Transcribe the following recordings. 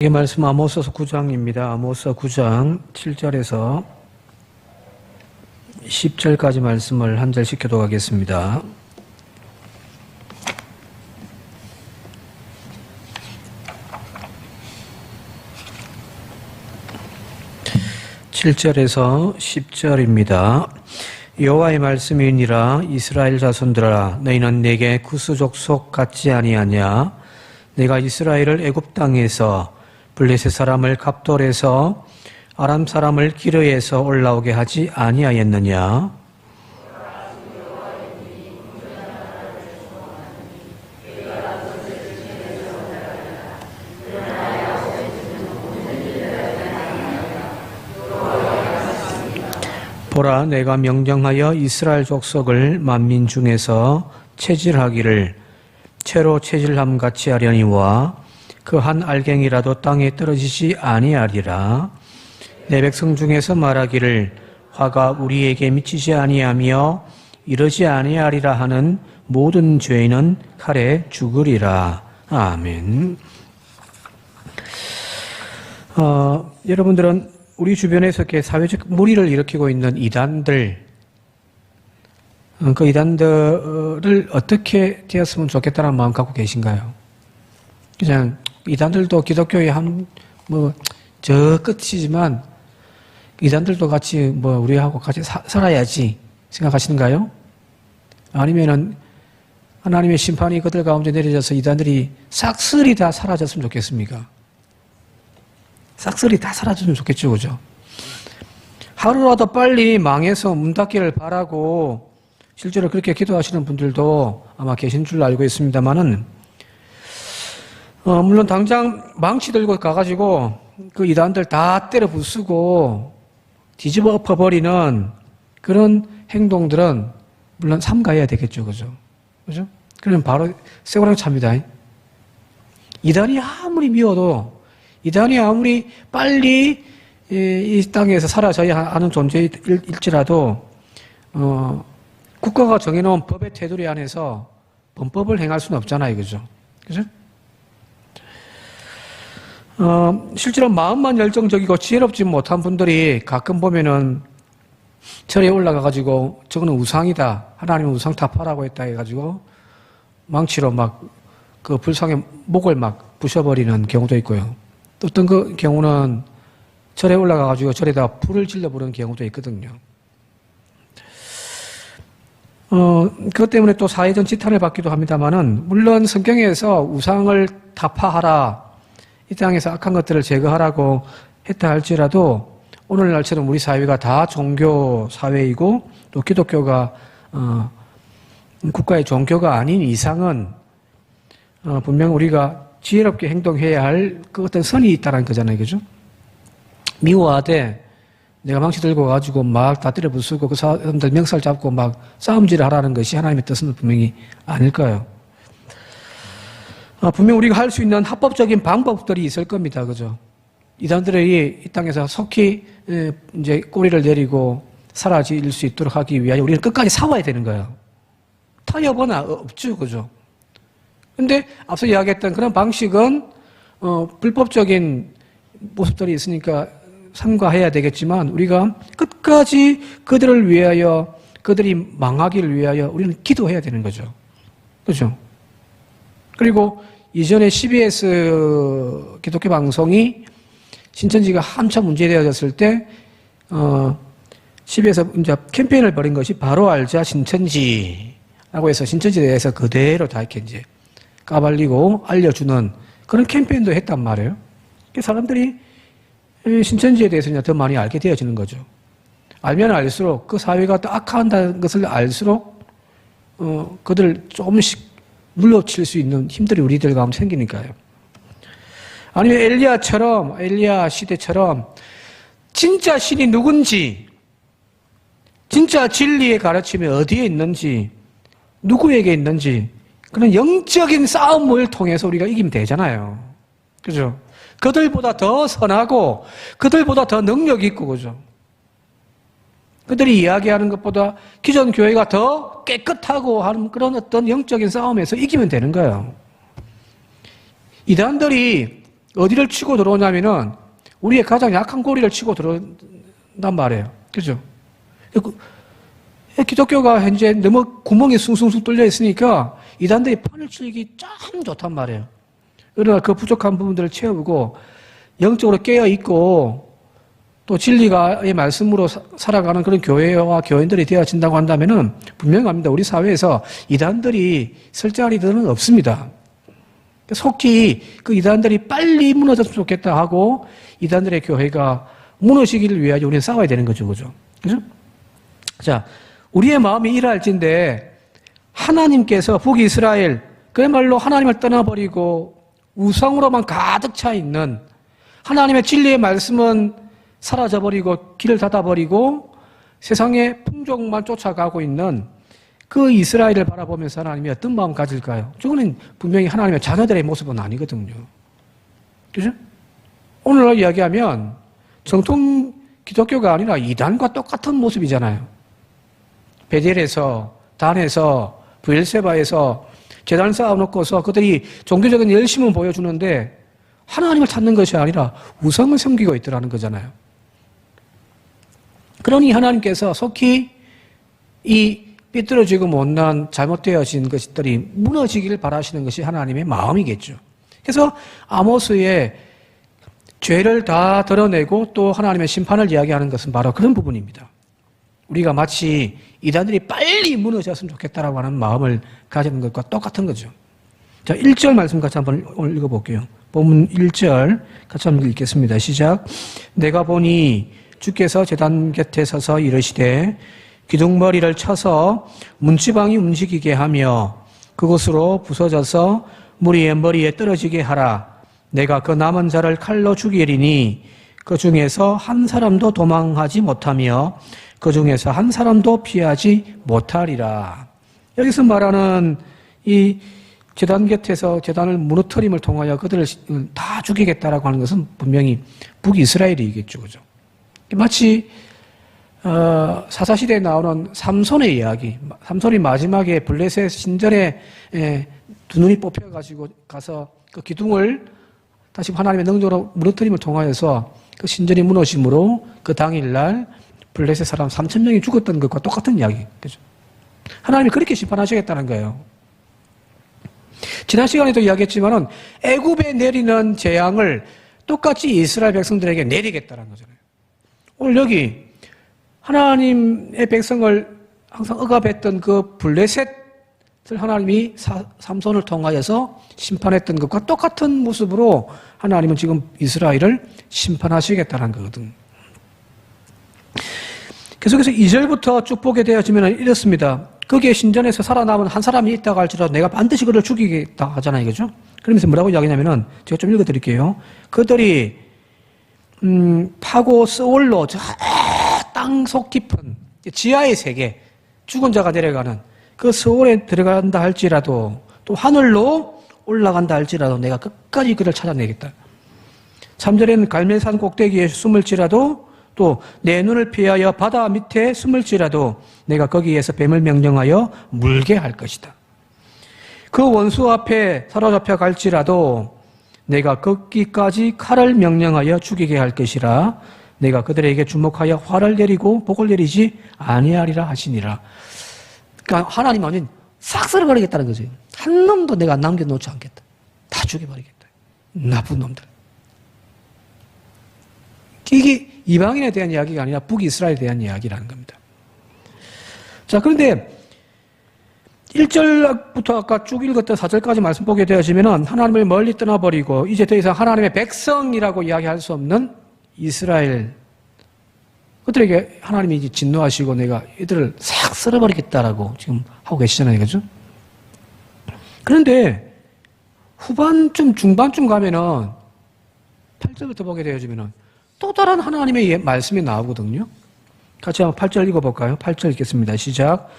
이 말씀 아모스 9장입니다. 아모스 9장 7절에서 10절까지 말씀을 한 절씩 교독하겠습니다. (7절에서) (10절입니다) 여호와의 말씀이니라. 이스라엘 자손들아, 너희는 내게 구스 족속 같지 아니하냐? 내가 이스라엘을 애굽 땅에서 블레셋 사람을 갑돌에서 아람 사람을 기르에서 올라오게 하지 아니하였느냐? 보라, 내가 명령하여 이스라엘 족속을 만민 중에서 체질하기를 채로 체질함 같이 하려니와 그 한 알갱이라도 땅에 떨어지지 아니하리라. 내 백성 중에서 말하기를 화가 우리에게 미치지 아니하며 이러지 아니하리라 하는 모든 죄인은 칼에 죽으리라. 아멘. 여러분들은 우리 주변에서 이렇게 사회적 무리를 일으키고 있는 이단들, 그 이단들을 어떻게 되었으면 좋겠다는 마음 갖고 계신가요? 그냥 이단들도 기독교의 저 끝이지만 이단들도 같이 우리하고 같이 살아야지 생각하시는가요? 아니면은 하나님의 심판이 그들 가운데 내려져서 이단들이 싹쓸이 다 사라졌으면 좋겠습니까? 싹쓸이 다 사라졌으면 좋겠죠, 그죠? 하루라도 빨리 망해서 문 닫기를 바라고 실제로 그렇게 기도하시는 분들도 아마 계신 줄 알고 있습니다만은 물론 당장 망치 들고 가가지고 그 이단들 다 때려 부수고 뒤집어 엎어버리는 그런 행동들은 물론 삼가해야 되겠죠, 그죠? 그죠? 그러면 바로 쇠고랑 찹니다. 이단이 아무리 미워도, 이단이 아무리 빨리 이 땅에서 사라져야 하는 존재일지라도 국가가 정해놓은 법의 테두리 안에서 범법을 행할 수는 없잖아요, 그죠? 그죠? 실제로 마음만 열정적이고 지혜롭지 못한 분들이 가끔 보면은 절에 올라가가지고 저거는 우상이다, 하나님은 우상 타파라고 했다 해가지고 망치로 그 불상의 목을 부셔버리는 경우도 있고요. 또 어떤 그 경우는 절에 올라가가지고 절에다 불을 질러부르는 경우도 있거든요. 그것 때문에 또 사회적 지탄을 받기도 합니다만은, 물론 성경에서 우상을 타파하라, 이 땅에서 악한 것들을 제거하라고 했다 할지라도 오늘날처럼 우리 사회가 다 종교 사회이고 또 기독교가 국가의 종교가 아닌 이상은 분명 우리가 지혜롭게 행동해야 할 그 어떤 선이 있다는 거잖아요, 그죠? 미워하되 내가 망치 들고 가지고 다 때려 부수고 그 사람들 명살 잡고 싸움질을 하라는 것이 하나님의 뜻은 분명히 아닐까요? 분명 우리가 할 수 있는 합법적인 방법들이 있을 겁니다. 그죠? 이단들이 이 땅에서 속히 이제 꼬리를 내리고 사라질 수 있도록 하기 위하여 우리는 끝까지 싸워야 되는 거예요. 타협은 없죠. 그죠? 근데 앞서 이야기했던 그런 방식은 불법적인 모습들이 있으니까 삼가해야 되겠지만, 우리가 끝까지 그들을 위하여, 그들이 망하기를 위하여 우리는 기도해야 되는 거죠. 그죠? 그리고 이전에 CBS 기독교 방송이 신천지가 한참 문제되어졌을 때 CBS에서 이제 캠페인을 벌인 것이 바로 알자 신천지라고 해서 신천지에 대해서 그대로 다 이렇게 이제 까발리고 알려주는 그런 캠페인도 했단 말이에요. 사람들이 신천지에 대해서 이제 더 많이 알게 되어지는 거죠. 알면 알수록 그 사회가 더 악화한다는 것을 알수록 그들 조금씩 물러칠 수 있는 힘들이 우리들 가운데 생기니까요. 아니면 엘리야 시대처럼 진짜 신이 누군지, 진짜 진리의 가르침이 어디에 있는지, 누구에게 있는지 그런 영적인 싸움을 통해서 우리가 이기면 되잖아요. 그죠? 그들보다 더 선하고 그들보다 더 능력 있고, 그죠? 그들이 이야기하는 것보다 기존 교회가 더 깨끗하고 하는 그런 어떤 영적인 싸움에서 이기면 되는 거예요. 이단들이 어디를 치고 들어오냐면은 우리의 가장 약한 고리를 치고 들어온단 말이에요. 그죠? 기독교가 현재 너무 구멍이 숭숭숭 뚫려 있으니까 이단들이 판을 치기 참 좋단 말이에요. 그러나 그 부족한 부분들을 채우고 영적으로 깨어있고 또 진리가의 말씀으로 살아가는 그런 교회와 교인들이 되어진다고 한다면은 분명합니다. 우리 사회에서 이단들이 설 자리들은 없습니다. 속히 그 이단들이 빨리 무너졌으면 좋겠다 하고 이단들의 교회가 무너지기를 위하여 우리는 싸워야 되는 거죠. 그죠? 그죠? 자, 우리의 마음이 이랄진데 하나님께서 북이스라엘, 그야말로 하나님을 떠나버리고 우상으로만 가득 차 있는 하나님의 진리의 말씀은 사라져버리고 길을 닫아버리고 세상의 풍족만 쫓아가고 있는 그 이스라엘을 바라보면서 하나님이 어떤 마음 가질까요? 저거는 분명히 하나님의 자녀들의 모습은 아니거든요. 그죠? 오늘날 이야기하면 정통 기독교가 아니라 이단과 똑같은 모습이잖아요. 베델에서, 단에서, 브엘세바에서 제단을 쌓아놓고서 그들이 종교적인 열심은 보여주는데 하나님을 찾는 것이 아니라 우상을 섬기고 있더라는 거잖아요. 그러니 하나님께서 속히 이 삐뚤어지고 못난 잘못되어진 것들이 무너지기를 바라시는 것이 하나님의 마음이겠죠. 그래서 아모스의 죄를 다 드러내고 또 하나님의 심판을 이야기하는 것은 바로 그런 부분입니다. 우리가 마치 이단들이 빨리 무너졌으면 좋겠다라고 하는 마음을 가지는 것과 똑같은 거죠. 자, 1절 말씀 같이 한번 읽어볼게요. 본문 1절 같이 한번 읽겠습니다. 시작. 내가 보니 주께서 제단 곁에 서서 이르시되 기둥머리를 쳐서 문지방이 움직이게 하며 그곳으로 부서져서 무리의 머리에 떨어지게 하라. 내가 그 남은 자를 칼로 죽이리니 그 중에서 한 사람도 도망하지 못하며 그 중에서 한 사람도 피하지 못하리라. 여기서 말하는 이 제단 곁에서 제단을 무너뜨림을 통하여 그들을 다 죽이겠다라고 하는 것은 분명히 북이스라엘이겠죠. 그죠? 마치 사사시대에 나오는 삼손의 이야기. 삼손이 마지막에 블레셋 신전에 두 눈이 뽑혀가지고 가서 그 기둥을 다시 하나님의 능력으로 무너뜨림을 통하여서 그 신전이 무너짐으로 그 당일날 블레셋 사람 3,000명이 죽었던 것과 똑같은 이야기. 그죠? 하나님이 그렇게 심판하시겠다는 거예요. 지난 시간에도 이야기했지만은 애굽에 내리는 재앙을 똑같이 이스라엘 백성들에게 내리겠다는 거잖아요. 오늘 여기 하나님의 백성을 항상 억압했던 그 블레셋을 하나님이 삼손을 통하여서 심판했던 것과 똑같은 모습으로 하나님은 지금 이스라엘을 심판하시겠다는 거거든. 계속해서 2절부터 쭉 보게 되어지면 이렇습니다. 거기에 신전에서 살아남은 한 사람이 있다고 할지라도 내가 반드시 그를 죽이겠다 하잖아요. 그죠? 그러면서 뭐라고 이야기냐면은 제가 좀 읽어드릴게요. 그들이 파고 스올로 저 땅속 깊은 지하의 세계, 죽은 자가 내려가는 그 스올에 들어간다 할지라도 또 하늘로 올라간다 할지라도 내가 끝까지 그를 찾아내겠다. 3절에는 갈멜산 꼭대기에 숨을지라도 또 내 눈을 피하여 바다 밑에 숨을지라도 내가 거기에서 뱀을 명령하여 물게 할 것이다. 그 원수 앞에 사로잡혀 갈지라도 내가 거기까지 칼을 명령하여 죽이게 할 것이라. 내가 그들에게 주목하여 화를 내리고 복을 내리지 아니하리라 하시니라. 그러니까 하나님 완전 싹 쓸어버리겠다는 거지. 한 놈도 내가 남겨놓지 않겠다. 다 죽여버리겠다. 나쁜 놈들. 이게 이방인에 대한 이야기가 아니라 북이스라엘에 대한 이야기라는 겁니다. 자, 그런데 1절부터 아까 쭉 읽었던 4절까지 말씀 보게 되어지면 하나님을 멀리 떠나버리고 이제 더 이상 하나님의 백성이라고 이야기할 수 없는 이스라엘, 그들에게 하나님이 이제 진노하시고 내가 이들을 싹 쓸어버리겠다라고 지금 하고 계시잖아요. 그죠? 그런데 후반쯤, 중반쯤 가면은 8절부터 보게 되어지면은 또 다른 하나님의 말씀이 나오거든요. 같이 한번 8절 읽어볼까요? 8절 읽겠습니다. 시작.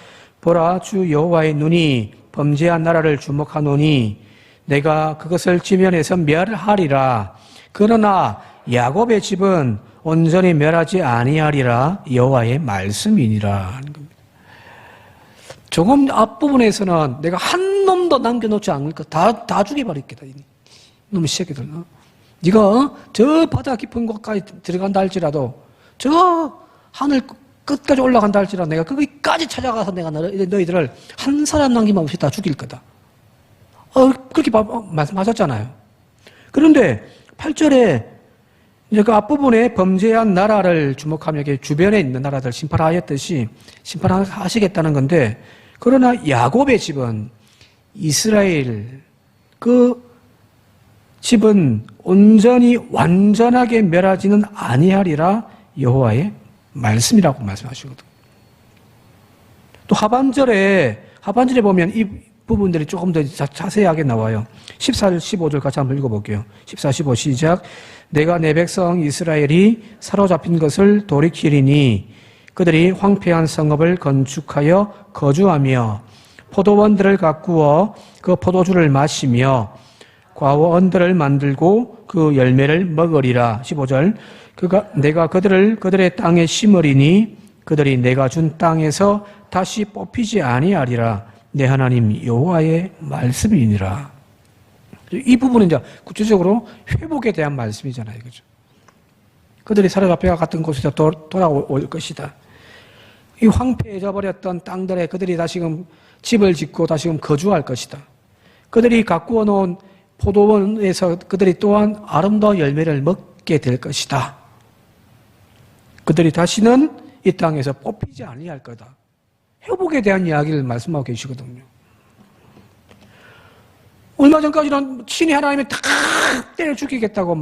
보라, 주 여호와의 눈이 범죄한 나라를 주목하노니 내가 그것을 지면에서 멸하리라. 그러나 야곱의 집은 온전히 멸하지 아니하리라. 여호와의 말씀이니라 하는 겁니다. 조금 앞부분에서는 내가 한 놈도 남겨놓지 않을 것, 다 죽여버리겠다. 이놈의 새끼들. 네가 저 바다 깊은 곳까지 들어간다 할지라도 저 하늘 끝까지 올라간다 할지라도 내가 거기까지 찾아가서 내가 너희들을 한 사람 남김없이 다 죽일 거다. 그렇게 말씀하셨잖아요. 그런데 8절에 이제 그 앞부분에 범죄한 나라를 주목하며 주변에 있는 나라들 심판하였듯이 심판하시겠다는 건데, 그러나 야곱의 집은, 이스라엘 그 집은 온전히 완전하게 멸하지는 아니하리라 여호와의 말씀이라고 말씀하시거든요. 또 하반절에 보면 이 부분들이 조금 더 자세하게 나와요. 14절, 15절 같이 한번 읽어볼게요. 14, 15 시작. 내가 내 백성 이스라엘이 사로잡힌 것을 돌이키리니 그들이 황폐한 성읍을 건축하여 거주하며 포도원들을 가꾸어 그 포도주를 마시며 과원들을 만들고 그 열매를 먹으리라. 15절. 내가 그들의 땅에 심으리니 그들이 내가 준 땅에서 다시 뽑히지 아니하리라. 내 하나님 여호와의 말씀이니라. 이 부분은 이제 구체적으로 회복에 대한 말씀이잖아요. 그죠? 그들이 사로잡혀 갔던 곳에서 돌아올 것이다. 이 황폐해져 버렸던 땅들에 그들이 다시금 집을 짓고 다시금 거주할 것이다. 그들이 가꾸어 놓은 포도원에서 그들이 또한 아름다운 열매를 먹게 될 것이다. 그들이 다시는 이 땅에서 뽑히지 아니할 거다. 회복에 대한 이야기를 말씀하고 계시거든요. 얼마 전까지는 신이 하나님이 탁 때려 죽이겠다고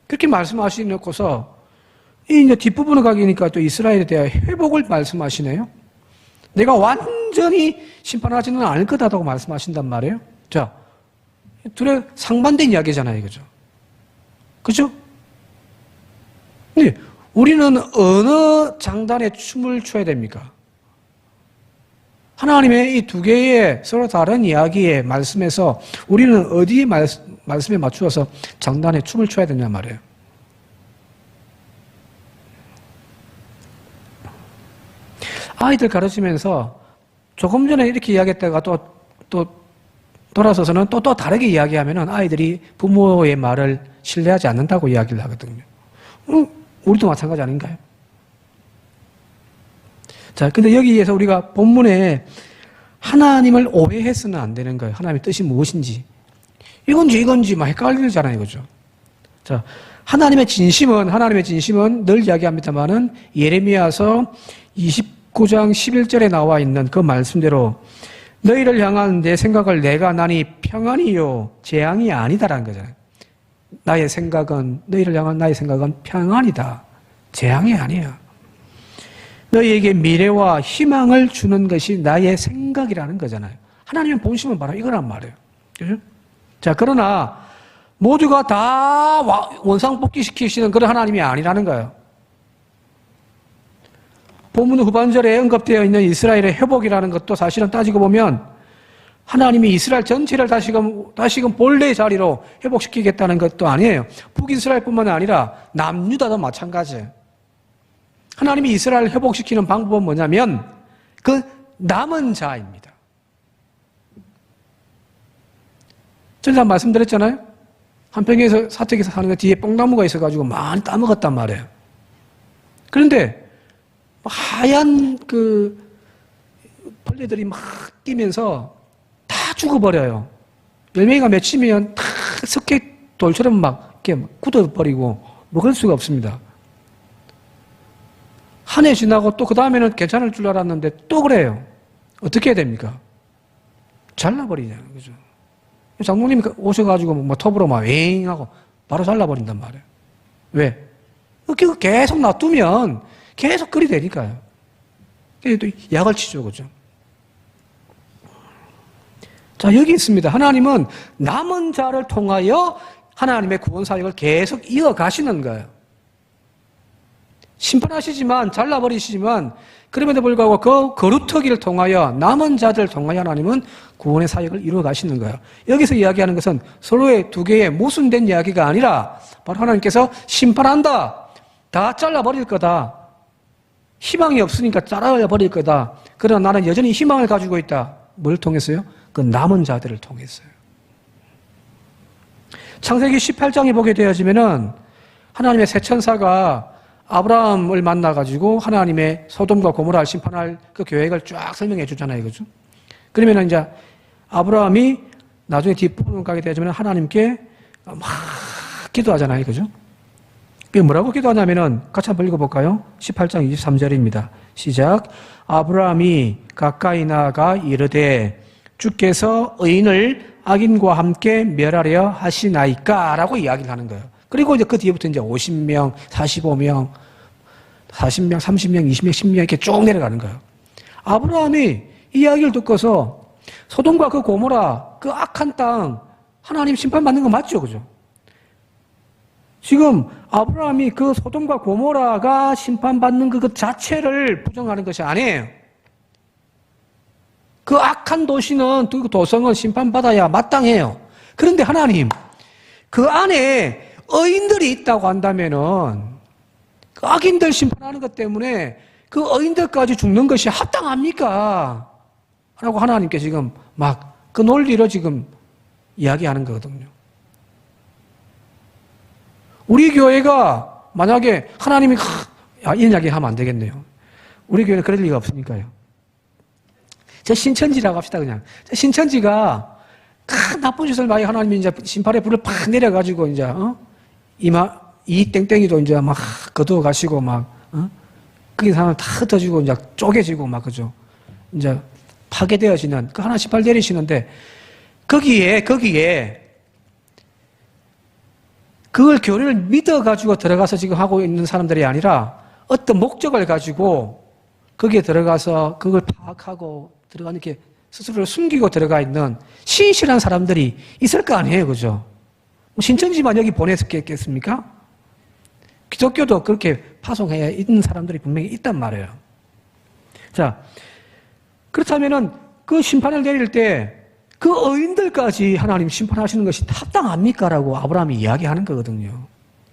그렇게 말씀하시놓고서 이제 뒷부분을 가기니까 또 이스라엘에 대한 회복을 말씀하시네요. 내가 완전히 심판하지는 않을 거다라고 말씀하신단 말이에요. 자, 둘의 상반된 이야기잖아요. 그죠? 그죠? 근데 우리는 어느 장단에 춤을 춰야 됩니까? 하나님의 이 두 개의 서로 다른 이야기의 말씀에서 우리는 어디에 말씀에 맞추어서 장단에 춤을 춰야 되냐 말이에요. 아이들 가르치면서 조금 전에 이렇게 이야기했다가 또 돌아서서는 또 다르게 이야기하면은 아이들이 부모의 말을 신뢰하지 않는다고 이야기를 하거든요. 우리도 마찬가지 아닌가요? 자, 근데 여기에서 우리가 본문에 하나님을 오해해서는 안 되는 거예요. 하나님의 뜻이 무엇인지. 이건지 막 헷갈리잖아요. 그죠? 자, 하나님의 진심은 늘 이야기합니다만은 예레미야서 29장 11절에 나와 있는 그 말씀대로 너희를 향한 내 생각을 내가 나니 평안이요 재앙이 아니다라는 거잖아요. 너희를 향한 나의 생각은 평안이다. 재앙이 아니야. 너희에게 미래와 희망을 주는 것이 나의 생각이라는 거잖아요. 하나님의 본심은 바로 이거란 말이에요. 그죠? 자, 그러나 모두가 다 원상복귀시키시는 그런 하나님이 아니라는 거예요. 본문 후반절에 언급되어 있는 이스라엘의 회복이라는 것도 사실은 따지고 보면 하나님이 이스라엘 전체를 다시금 본래의 자리로 회복시키겠다는 것도 아니에요. 북이스라엘뿐만 아니라 남유다도 마찬가지예요. 하나님이 이스라엘을 회복시키는 방법은 뭐냐면 그 남은 자입니다. 전에 말씀드렸잖아요. 한평에서 사택에서 사는 거 뒤에 뽕나무가 있어가지고 많이 따먹었단 말이에요. 그런데 하얀 그 벌레들이 막 뛰면서 다 죽어버려요. 열매가 맺히면 다 석회 돌처럼 막 이렇게 굳어버리고 먹을 수가 없습니다. 한 해 지나고 또 그 다음에는 괜찮을 줄 알았는데 또 그래요. 어떻게 해야 됩니까? 잘라버리잖아요. 그죠? 장모님이 오셔가지고 톱으로 웽 하고 바로 잘라버린단 말이에요. 왜? 계속 놔두면 계속 그리 되니까요. 또 약을 치죠. 그죠? 자, 여기 있습니다. 하나님은 남은 자를 통하여 하나님의 구원 사역을 계속 이어가시는 거예요. 심판하시지만, 잘라버리시지만, 그럼에도 불구하고 그 거루터기를 통하여, 남은 자들을 통하여 하나님은 구원의 사역을 이루어가시는 거예요. 여기서 이야기하는 것은 서로의 두 개의 모순된 이야기가 아니라, 바로 하나님께서 심판한다. 다 잘라버릴 거다. 희망이 없으니까 잘라버릴 거다. 그러나 나는 여전히 희망을 가지고 있다. 뭘 통해서요? 그 남은 자들을 통해서요. 창세기 18장에 보게 되어지면은 하나님의 새 천사가 아브라함을 만나가지고 하나님의 소돔과 고모라를 심판할 그 계획을 쫙 설명해 주잖아요. 그죠? 그러면은 이제 아브라함이 나중에 뒷부분 가게 되어지면 하나님께 막 기도하잖아요. 그죠? 그게 뭐라고 기도하냐면은 같이 한번 읽어볼까요? 18장 23절입니다. 시작. 아브라함이 가까이 나아가 이르되 주께서 의인을 악인과 함께 멸하려 하시나이까? 라고 이야기를 하는 거예요. 그리고 이제 그 뒤에부터 이제 50명, 45명, 40명, 30명, 20명, 10명 이렇게 쭉 내려가는 거예요. 아브라함이 이 이야기를 듣고서 소돔과 그 고모라, 그 악한 땅, 하나님 심판받는 거 맞죠? 그죠? 지금 아브라함이 그 소돔과 고모라가 심판받는 그 자체를 부정하는 것이 아니에요. 그 악한 도시는, 그 도성은 심판받아야 마땅해요. 그런데 하나님, 그 안에 의인들이 있다고 한다면은, 그 악인들 심판하는 것 때문에 그 의인들까지 죽는 것이 합당합니까? 라고 하나님께 지금 막 그 논리로 지금 이야기하는 거거든요. 우리 교회가 만약에 하나님이, 이런 이야기 하면 안 되겠네요. 우리 교회는 그럴 리가 없으니까요. 저 신천지라고 합시다, 그냥. 저 신천지가 큰 나쁜 짓을 많이 하나님이 이제 심판의 불을 팍 내려가지고 이제, 이 땡땡이도 이제 막 거두어 가시고 막, 거기 사람 다 흩어지고 이제 쪼개지고 막, 그죠. 이제 파괴되어지는, 그 하나 심판 내리시는데, 거기에, 그걸 교리를 믿어가지고 들어가서 지금 하고 있는 사람들이 아니라 어떤 목적을 가지고 거기에 들어가서 그걸 파악하고 들어가는 게 스스로를 숨기고 들어가 있는 신실한 사람들이 있을 거 아니에요. 그죠? 신천지만 여기 보냈겠습니까? 기독교도 그렇게 파송해 있는 사람들이 분명히 있단 말이에요. 자, 그렇다면은 그 심판을 내릴 때 그 의인들까지 하나님 심판하시는 것이 합당합니까? 라고 아브라함이 이야기하는 거거든요.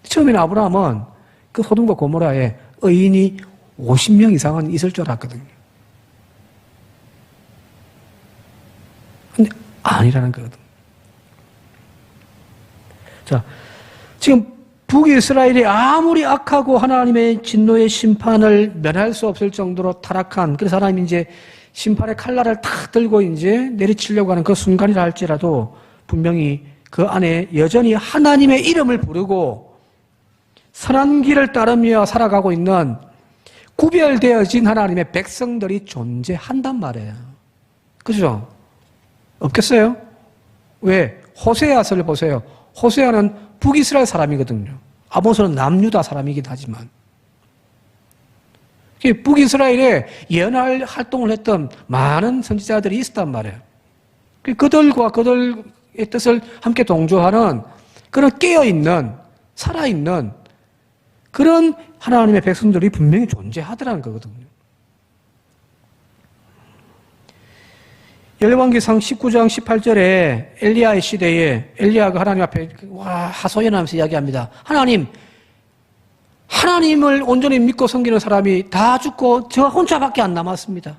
처음에는 아브라함은 그 소돔과 고모라에 의인이 50명 이상은 있을 줄 알았거든요. 근데 아니라는 거거든요. 자, 지금 북이스라엘이 아무리 악하고 하나님의 진노의 심판을 면할 수 없을 정도로 타락한, 그래서 하나님이 이제 심판의 칼날을 탁 들고 이제 내리치려고 하는 그 순간이라 할지라도 분명히 그 안에 여전히 하나님의 이름을 부르고 선한 길을 따르며 살아가고 있는 구별되어진 하나님의 백성들이 존재한단 말이에요. 그죠? 없겠어요? 왜? 호세아서를 보세요. 호세아는 북이스라엘 사람이거든요. 아모스는 남유다 사람이긴 하지만 북이스라엘에 예언할 활동을 했던 많은 선지자들이 있었단 말이에요. 그들과 그들의 뜻을 함께 동조하는 그런 깨어있는, 살아있는 그런 하나님의 백성들이 분명히 존재하더라는 거거든요. 열왕기상 19장 18절에 엘리야의 시대에 엘리야가 하나님 앞에 하소연하면서 이야기합니다. 하나님을 온전히 믿고 섬기는 사람이 다 죽고 저 혼자밖에 안 남았습니다.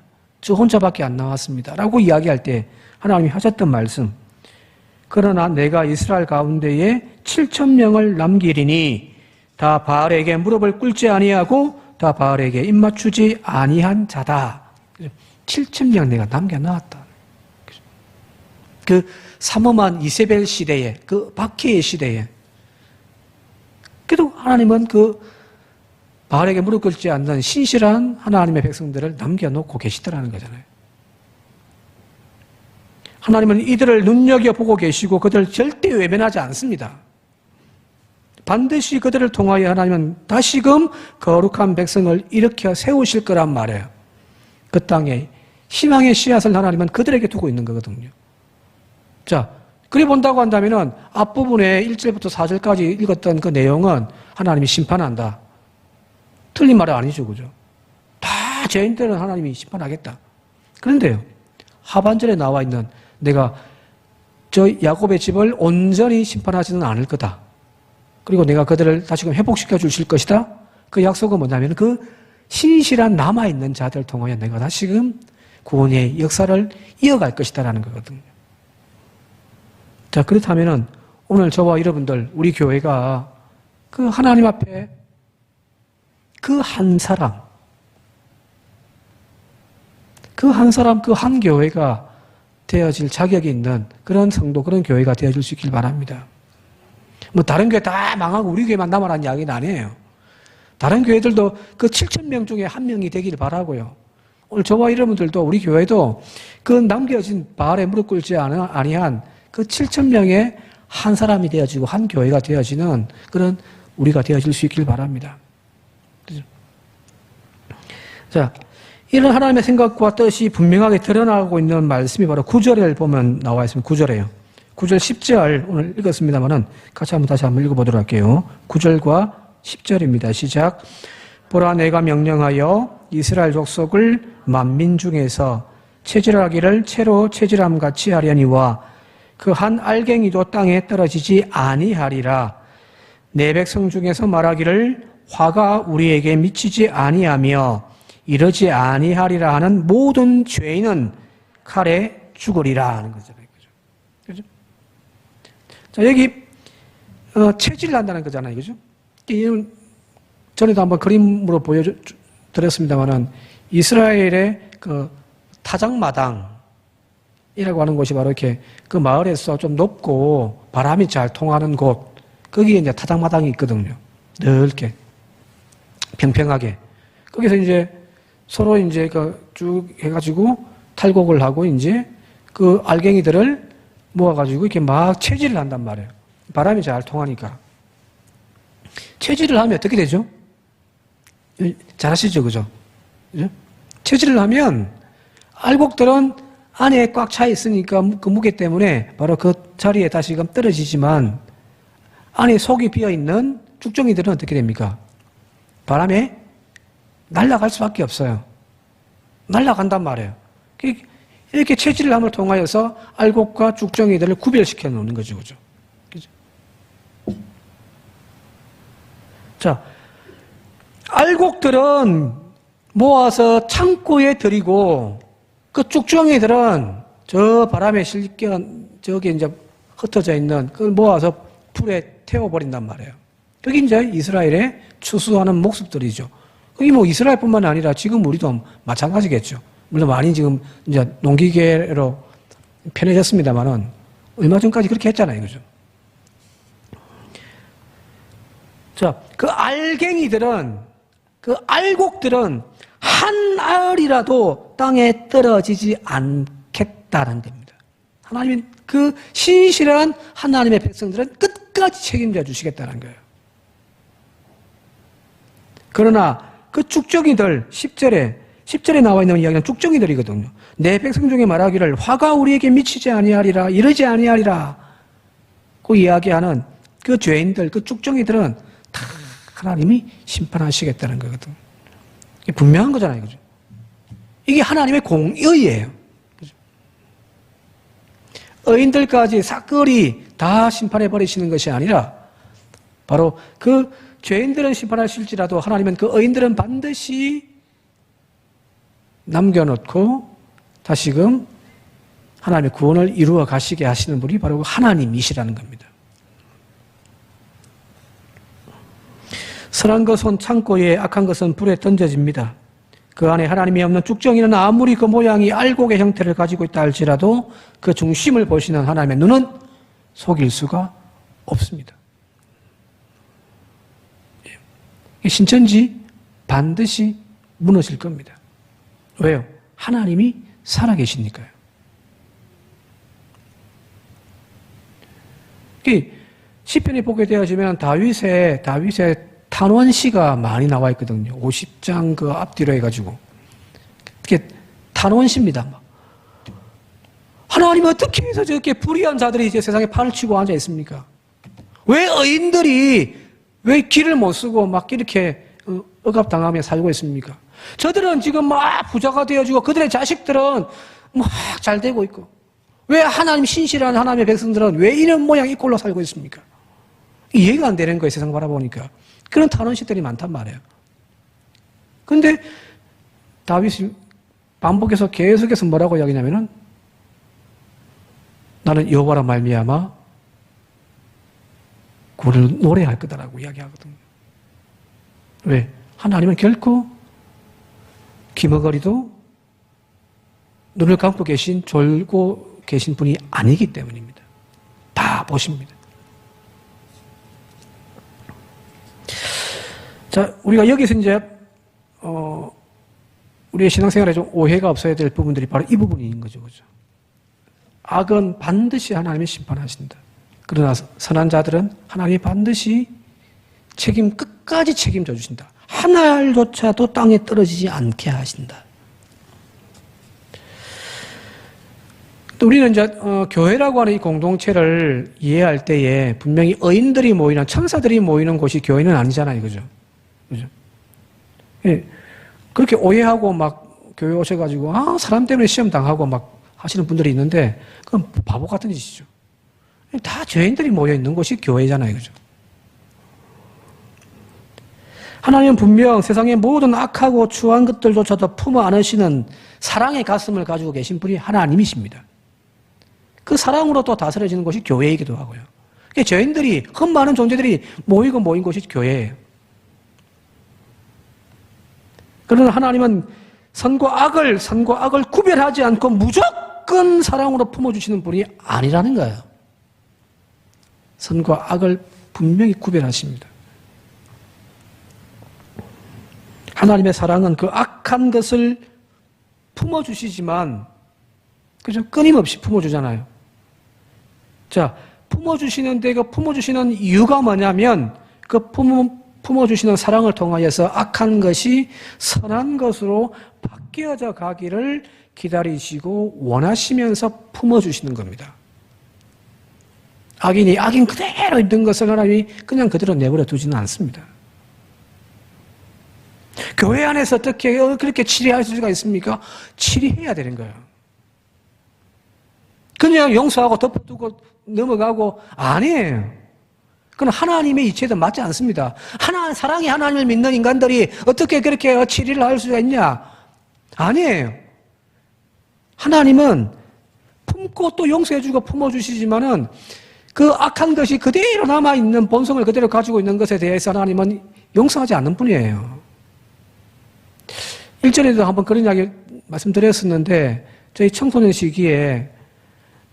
라고 이야기할 때 하나님이 하셨던 말씀. 그러나 내가 이스라엘 가운데에 7,000명을 남기리니 다 바알에게 무릎을 꿇지 아니하고 다 바알에게 입맞추지 아니한 자다. 7,000명 내가 남겨놨다. 그 삼엄한 이세벨 시대에, 그 박해의 시대에. 그래도 하나님은 그 바알에게 무릎 꿇지 않는 신실한 하나님의 백성들을 남겨놓고 계시더라는 거잖아요. 하나님은 이들을 눈여겨보고 계시고 그들을 절대 외면하지 않습니다. 반드시 그들을 통하여 하나님은 다시금 거룩한 백성을 일으켜 세우실 거란 말이에요. 그 땅에 희망의 씨앗을 하나님은 그들에게 두고 있는 거거든요. 자, 그리 본다고 한다면은 앞부분에 1절부터 4절까지 읽었던 그 내용은 하나님이 심판한다. 틀린 말이 아니죠, 그죠? 다 죄인들은 하나님이 심판하겠다. 그런데요, 하반절에 나와 있는 내가 저 야곱의 집을 온전히 심판하지는 않을 거다. 그리고 내가 그들을 다시금 회복시켜 주실 것이다. 그 약속은 뭐냐면 그 신실한 남아있는 자들을 통하여 내가 다시금 구원의 역사를 이어갈 것이다라는 거거든요. 자, 그렇다면은 오늘 저와 여러분들, 우리 교회가 그 하나님 앞에 그 한 사람, 그 한 사람, 그 한 교회가 되어질 자격이 있는 그런 성도, 그런 교회가 되어질 수 있길 바랍니다. 뭐 다른 교회 다 망하고 우리 교회만 남아라는 이야기는 아니에요. 다른 교회들도 그 7,000명 중에 한 명이 되길 바라고요. 오늘 저와 여러분들도, 우리 교회도 그 남겨진 바알에 무릎 꿇지 아니한 그 7,000명의 한 사람이 되어지고 한 교회가 되어지는 그런 우리가 되어질 수 있길 바랍니다. 그죠? 자, 이런 하나님의 생각과 뜻이 분명하게 드러나고 있는 말씀이 바로 9절에 보면 나와 있습니다. 9절에요. 9절 10절 오늘 읽었습니다만은 같이 다시 한번 읽어보도록 할게요. 9절과 10절입니다. 시작. 보라, 내가 명령하여 이스라엘 족속을 만민 중에서 체질하기를 채로 체질함 같이 하려니와 그 한 알갱이도 땅에 떨어지지 아니하리라. 내 백성 중에서 말하기를 화가 우리에게 미치지 아니하며 이러지 아니하리라 하는 모든 죄인은 칼에 죽으리라 하는 거잖아요. 그죠? 자, 여기 체질을 한다는 거잖아요. 그죠? 전에도 한번 그림으로 보여드렸습니다만은 이스라엘의 그 타작마당이라고 하는 곳이 바로 이렇게 그 마을에서 좀 높고 바람이 잘 통하는 곳, 거기에 이제 타작마당이 있거든요. 넓게, 평평하게. 거기서 이제 서로 이제 그 쭉 해가지고 탈곡을 하고 이제 그 알갱이들을 모아가지고 이렇게 막 채질을 한단 말이에요. 바람이 잘 통하니까. 채질을 하면 어떻게 되죠? 잘 아시죠? 그죠? 채질을 하면 알곡들은 안에 꽉 차 있으니까 그 무게 때문에 바로 그 자리에 다시금 떨어지지만 안에 속이 비어있는 쭉정이들은 어떻게 됩니까? 바람에 날아갈 수밖에 없어요. 날아간단 말이에요. 이렇게 채질을 함을 통하여서 알곡과 쭉정이들을 구별시켜 놓는 거죠. 그죠? 그죠? 자, 알곡들은 모아서 창고에 들이고 그 쭉정이들은 저 바람에 실겨 저기 이제 흩어져 있는 그걸 모아서 불에 태워버린단 말이에요. 그게 이제 이스라엘의 추수하는 모습들이죠. 그게 뭐 이스라엘뿐만 아니라 지금 우리도 마찬가지겠죠. 물론 많이 지금 이제 농기계로 편해졌습니다만은 얼마 전까지 그렇게 했잖아요. 그죠? 자, 그 알갱이들은, 그 알곡들은 한 알이라도 땅에 떨어지지 않겠다는 겁니다. 하나님은 그 신실한 하나님의 백성들은 끝까지 책임져 주시겠다는 거예요. 그러나 그 쭉정이들 10절에 나와 있는 이야기는 쭉정이들이거든요. 내 백성 중에 말하기를 화가 우리에게 미치지 아니하리라, 이러지 아니하리라 그 이야기하는 그 죄인들, 그 쭉정이들은 다 하나님이 심판하시겠다는 거거든요. 이게 분명한 거잖아요. 그죠? 이게 하나님의 공의예요. 그죠? 의인들까지 싹거리 다 심판해 버리시는 것이 아니라 바로 그 죄인들은 심판하실지라도 하나님은 그 의인들은 반드시 남겨놓고 다시금 하나님의 구원을 이루어 가시게 하시는 분이 바로 하나님이시라는 겁니다. 선한 것은 창고에, 악한 것은 불에 던져집니다. 그 안에 하나님이 없는 쭉정이는 아무리 그 모양이 알곡의 형태를 가지고 있다 할지라도 그 중심을 보시는 하나님의 눈은 속일 수가 없습니다. 신천지 반드시 무너질 겁니다. 왜요? 하나님이 살아계시니까요. 시편에 보게 되어지면 다윗의 탄원시가 많이 나와 있거든요. 50장 그 앞뒤로 해가지고. 이렇게 탄원시입니다. 하나님 어떻게 해서 저렇게 불의한 자들이 이제 세상에 판을 치고 앉아 있습니까? 왜 의인들이 왜 길을 못 쓰고 막 이렇게 억압당하며 살고 있습니까? 저들은 지금 막 부자가 되어지고 그들의 자식들은 막 잘 되고 있고 왜 하나님 신실한 하나님의 백성들은 왜 이런 모양 이 꼴로 살고 있습니까? 이해가 안 되는 거예요. 세상 바라보니까. 그런 탄원식들이 많단 말이에요. 그런데 다윗이 반복해서 계속해서 뭐라고 이야기냐면은 나는 여호와라 말미암아 그거를 노래할 거다라고 이야기하거든요. 왜? 하나님은 결코 기머거리도 눈을 감고 졸고 계신 분이 아니기 때문입니다. 다 보십니다. 자, 우리가 여기서 이제, 우리의 신앙생활에 좀 오해가 없어야 될 부분들이 바로 이 부분인 거죠. 그죠? 악은 반드시 하나님이 심판하신다. 그러나 선한 자들은 하나님이 반드시 끝까지 책임져 주신다. 한 알조차도 땅에 떨어지지 않게 하신다. 또 우리는 이제 교회라고 하는 이 공동체를 이해할 때에 분명히 의인들이 모이는, 천사들이 모이는 곳이 교회는 아니잖아요. 그죠? 그죠? 예. 그렇게 오해하고 막 교회 오셔가지고, 사람 때문에 시험 당하고 막 하시는 분들이 있는데, 그건 바보 같은 짓이죠. 다 죄인들이 모여있는 곳이 교회잖아요. 그죠? 하나님은 분명 세상의 모든 악하고 추한 것들조차도 품어 안으시는 사랑의 가슴을 가지고 계신 분이 하나님이십니다. 그 사랑으로 또 다스려지는 곳이 교회이기도 하고요. 죄인들이, 흠 많은 존재들이 모인 곳이 교회예요. 그러나 하나님은 선과 악을 구별하지 않고 무조건 사랑으로 품어주시는 분이 아니라는 거예요. 선과 악을 분명히 구별하십니다. 하나님의 사랑은 그 악한 것을 품어주시지만, 그죠? 끊임없이 품어주잖아요. 자, 품어주시는데 그 품어주시는 이유가 뭐냐면, 그 품어주시는 사랑을 통하여서 악한 것이 선한 것으로 바뀌어져 가기를 기다리시고 원하시면서 품어주시는 겁니다. 악인 그대로 있는 것을 하나님이 그냥 그대로 내버려 두지는 않습니다. 교회 안에서 어떻게 그렇게 치리할 수가 있습니까? 치리해야 되는 거예요. 그냥 용서하고 덮어두고 넘어가고 아니에요. 그건 하나님의 이치에도 맞지 않습니다. 사랑이 하나님을 믿는 인간들이 어떻게 그렇게 치리를 할 수가 있냐? 아니에요. 하나님은 품고 또 용서해주고 품어주시지만은 그 악한 것이 그대로 남아있는 본성을 그대로 가지고 있는 것에 대해서 하나님은 용서하지 않는 분이에요. 일전에도 한번 그런 이야기 말씀드렸었는데, 저희 청소년 시기에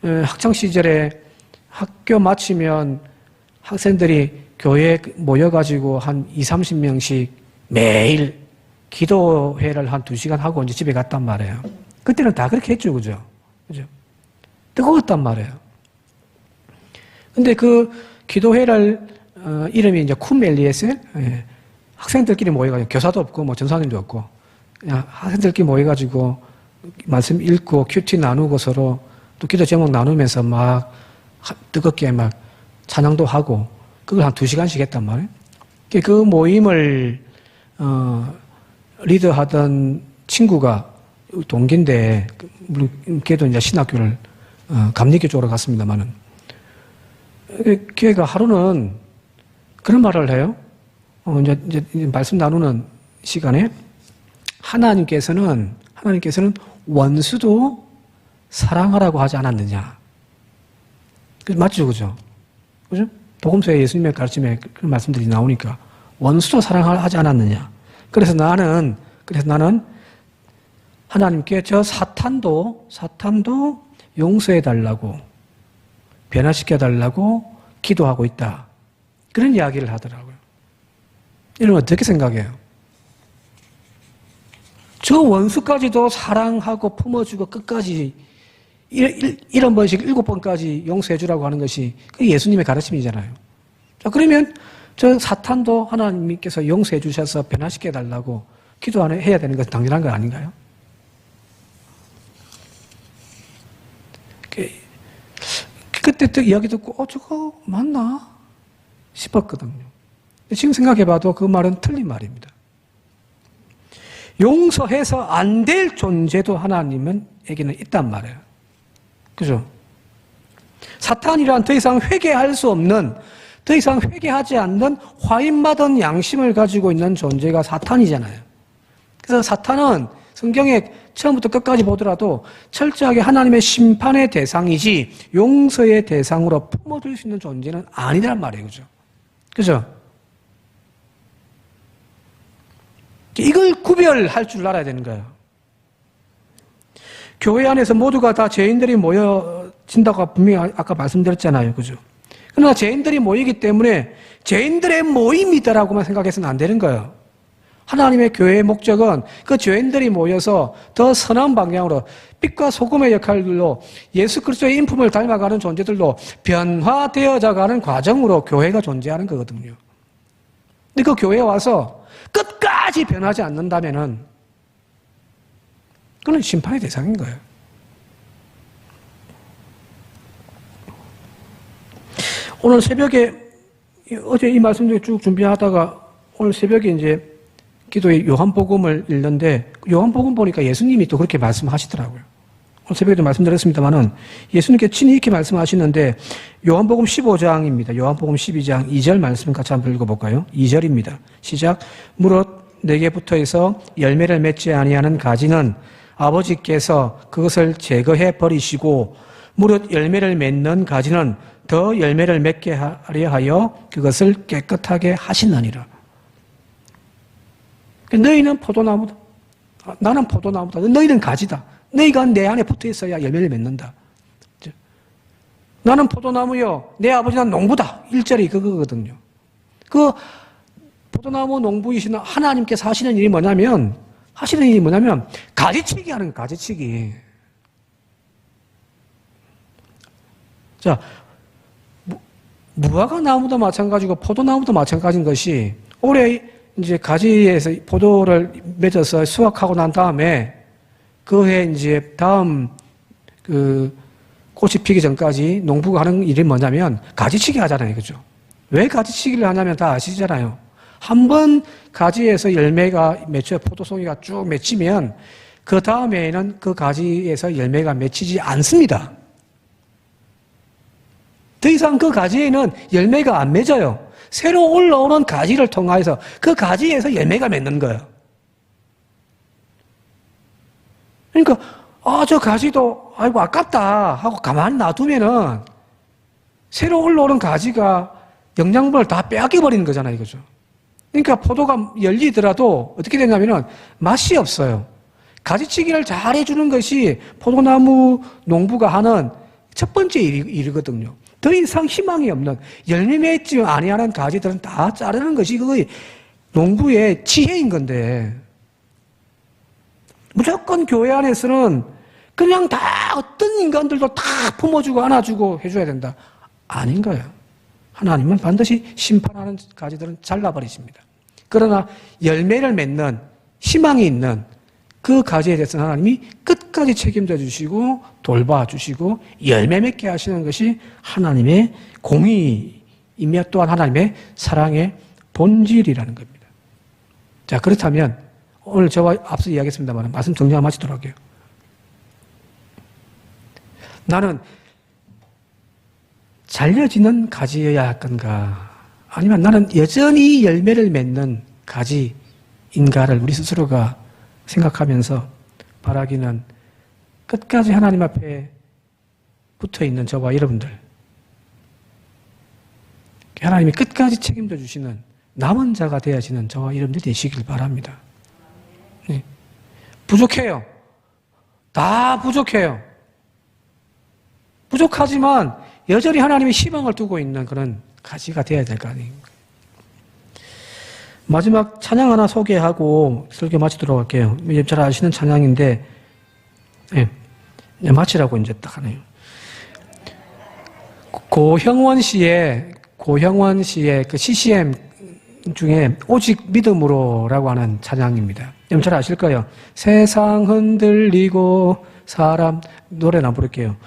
학창시절에 학교 마치면 학생들이 교회에 모여가지고 한 20-30명씩 매일 기도회를 한 2시간 하고 이제 집에 갔단 말이에요. 그때는 다 그렇게 했죠. 그죠? 그죠? 뜨거웠단 말이에요. 근데 그 기도회를, 이름이 이제 쿰 엘리에셀? 예. 학생들끼리 모여가지고, 교사도 없고, 뭐 전사님도 없고, 그냥 학생들끼리 모여가지고, 말씀 읽고, 큐티 나누고 서로 또 기도 제목 나누면서 막 뜨겁게 막 찬양도 하고, 그걸 한 2시간씩 했단 말이에요. 그 모임을, 리더하던 친구가 동기인데, 물론 걔도 이제 신학교를, 감리교 쪽으로 갔습니다만은, 걔가 하루는 그런 말을 해요. 이제 말씀 나누는 시간에 하나님께서는 원수도 사랑하라고 하지 않았느냐. 맞죠, 그죠? 그죠? 복음서에 예수님의 가르침에 그런 말씀들이 나오니까 원수도 사랑하지 않았느냐. 그래서 나는 하나님께 저 사탄도 용서해 달라고, 변화시켜 달라고 기도하고 있다. 그런 이야기를 하더라고요. 여러분 어떻게 생각해요? 저 원수까지도 사랑하고 품어주고 끝까지 1번씩 7번까지 용서해 주라고 하는 것이 그게 예수님의 가르침이잖아요. 자, 그러면 저 사탄도 하나님께서 용서해 주셔서 변화시켜 달라고 기도해야 되는 것은 당연한 거 아닌가요? 그때 또 이야기 듣고 저거 맞나 싶었거든요. 지금 생각해봐도 그 말은 틀린 말입니다. 용서해서 안 될 존재도 하나님에게는 있단 말이에요. 그죠? 사탄이란 더 이상 회개할 수 없는, 더 이상 회개하지 않는 화인받은 양심을 가지고 있는 존재가 사탄이잖아요. 그래서 사탄은 성경에 처음부터 끝까지 보더라도 철저하게 하나님의 심판의 대상이지 용서의 대상으로 품어줄 수 있는 존재는 아니란 말이에요. 그죠? 그죠? 이걸 구별할 줄 알아야 되는 거예요. 교회 안에서 모두가 다 죄인들이 모여진다고 분명히 아까 말씀드렸잖아요. 그죠? 그러나 죄인들이 모이기 때문에 죄인들의 모임이다라고만 생각해서는 안 되는 거예요. 하나님의 교회의 목적은 그 죄인들이 모여서 더 선한 방향으로 빛과 소금의 역할로 예수 그리스도의 인품을 닮아가는 존재들로 변화되어져 가는 과정으로 교회가 존재하는 거거든요. 근데 그 교회에 와서 끝까지 변하지 않는다면은 그건 심판의 대상인 거예요. 오늘 새벽에 어제 이 말씀 중에 쭉 준비하다가 오늘 새벽에 이제 기도에 요한복음을 읽는데 요한복음 보니까 예수님이 또 그렇게 말씀하시더라고요. 오늘 새벽에도 말씀드렸습니다만은 예수님께 친히 이렇게 말씀하시는데 요한복음 15장입니다. 요한복음 12장 2절 말씀 같이 한번 읽어볼까요? 2절입니다. 시작. 무릇 내게 붙어서 열매를 맺지 아니하는 가지는 아버지께서 그것을 제거해 버리시고 무릇 열매를 맺는 가지는 더 열매를 맺게 하려 하여 그것을 깨끗하게 하시느니라. 너희는 포도나무다. 나는 포도나무다. 너희는 가지다. 너희가 내 안에 붙어 있어야 열매를 맺는다. 나는 포도나무요. 내 아버지는 농부다. 1절이 그거거든요. 그 포도나무 농부이신 하나님께서 하시는 일이 뭐냐면 가지치기 하는 거예요. 가지치기. 자, 무화과 나무도 마찬가지고 포도나무도 마찬가지인 것이 올해 이제 가지에서 포도를 맺어서 수확하고 난 다음에 그 해 이제 다음 그 꽃이 피기 전까지 농부가 하는 일이 뭐냐면 가지치기 하잖아요. 그죠? 왜 가지치기를 하냐면 다 아시잖아요. 한번 가지에서 열매가 맺혀요. 포도송이가 쭉 맺히면 그 다음에는 그 가지에서 열매가 맺히지 않습니다. 더 이상 그 가지에는 열매가 안 맺어요. 새로 올라오는 가지를 통하여서 그 가지에서 열매가 맺는 거예요. 그러니까 저 가지도 아이고 아깝다 하고 가만히 놔두면은 새로 올라오는 가지가 영양분을 다 빼앗겨 버리는 거잖아요. 그죠? 그러니까 포도가 열리더라도 어떻게 되냐면은 맛이 없어요. 가지치기를 잘 해주는 것이 포도나무 농부가 하는 첫 번째 일이거든요. 더 이상 희망이 없는 열매 맺지 아니하는 가지들은 다 자르는 것이 그의 농부의 지혜인 건데 무조건 교회 안에서는 그냥 다 어떤 인간들도 다 품어주고 안아주고 해줘야 된다. 아닌 거예요. 하나님은 반드시 심판하는 가지들은 잘라버리십니다. 그러나 열매를 맺는 희망이 있는 그 가지에 대해서는 하나님이 끝까지 책임져 주시고 돌봐주시고 열매 맺게 하시는 것이 하나님의 공의이며 또한 하나님의 사랑의 본질이라는 겁니다. 자, 그렇다면 오늘 저와 앞서 이야기했습니다만 말씀 정리하고 마치도록 할게요. 나는 잘려지는 가지여야 할 건가? 아니면 나는 여전히 열매를 맺는 가지인가를 우리 스스로가 생각하면서 바라기는 끝까지 하나님 앞에 붙어있는 저와 여러분들, 하나님이 끝까지 책임져 주시는 남은 자가 되어지는 저와 여러분들이 되시길 바랍니다. 네. 부족해요. 다 부족해요. 부족하지만 여전히 하나님의 희망을 두고 있는 그런 가지가 되어야 될 거 아닙니까? 마지막 찬양 하나 소개하고 설교 마치도록 할게요. 잘 아시는 찬양인데, 네, 마치라고 이제 딱 하네요. 고형원 씨의 그 CCM 중에 오직 믿음으로라고 하는 찬양입니다. 여러분 잘 아실 거예요. 세상 흔들리고 노래는 안 부를게요.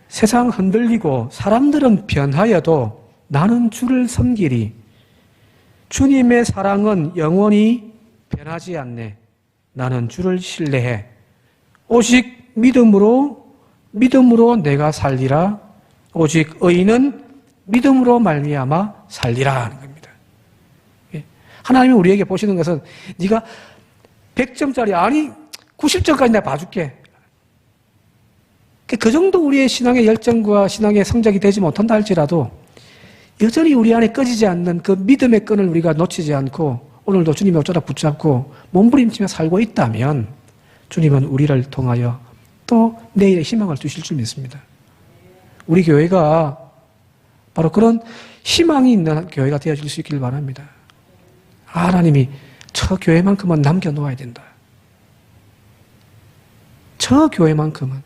세상 흔들리고 사람들은 변하여도 나는 주를 섬기리. 주님의 사랑은 영원히 변하지 않네. 나는 주를 신뢰해. 오직 믿음으로 내가 살리라. 오직 의인은 믿음으로 말미암아 살리라 하는 겁니다. 하나님이 우리에게 보시는 것은 네가 100점짜리 아니 90점까지 내가 봐줄게. 그 정도 우리의 신앙의 열정과 신앙의 성적이 되지 못한다 할지라도 여전히 우리 안에 꺼지지 않는 그 믿음의 끈을 우리가 놓치지 않고 오늘도 주님이 어쩌다 붙잡고 몸부림치며 살고 있다면 주님은 우리를 통하여 또 내일의 희망을 주실 줄 믿습니다. 우리 교회가 바로 그런 희망이 있는 교회가 되어질 수 있길 바랍니다. 하나님이 저 교회만큼은 남겨놓아야 된다. 저 교회만큼은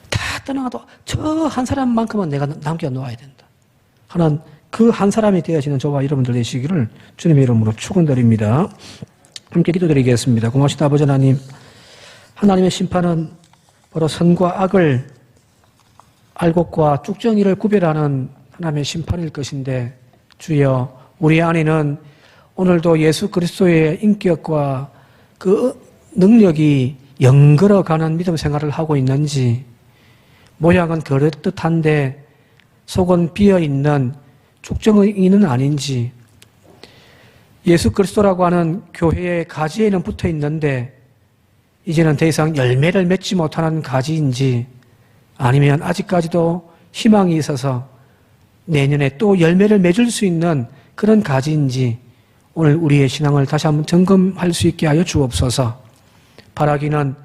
다 떠나가도 저 한 사람만큼은 내가 남겨놓아야 된다 하는 그 한 사람이 되어지는 저와 여러분들 되시기를 주님의 이름으로 축원드립니다. 함께 기도드리겠습니다. 고마우신 아버지 하나님, 하나님의 심판은 바로 선과 악을 알곡과 쭉정이를 구별하는 하나님의 심판일 것인데 주여, 우리 안에는 오늘도 예수 그리스도의 인격과 그 능력이 연걸어가는 믿음 생활을 하고 있는지, 모양은 그럴듯한데 속은 비어있는 쭉정이는 아닌지, 예수 그리스도라고 하는 교회의 가지에는 붙어 있는데 이제는 더 이상 열매를 맺지 못하는 가지인지, 아니면 아직까지도 희망이 있어서 내년에 또 열매를 맺을 수 있는 그런 가지인지 오늘 우리의 신앙을 다시 한번 점검할 수 있게 하여 주옵소서. 바라기는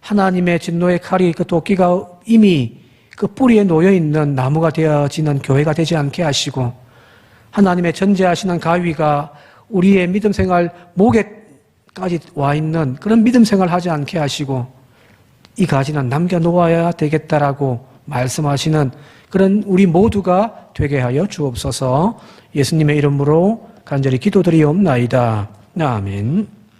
하나님의 진노의 칼이 그 도끼가 이미 그 뿌리에 놓여있는 나무가 되어지는 교회가 되지 않게 하시고, 하나님의 전제하시는 가위가 우리의 믿음 생활 목에까지 와 있는 그런 믿음 생활 하지 않게 하시고, 이 가지는 남겨놓아야 되겠다라고 말씀하시는 그런 우리 모두가 되게 하여 주옵소서. 예수님의 이름으로 간절히 기도드리옵나이다. 아멘.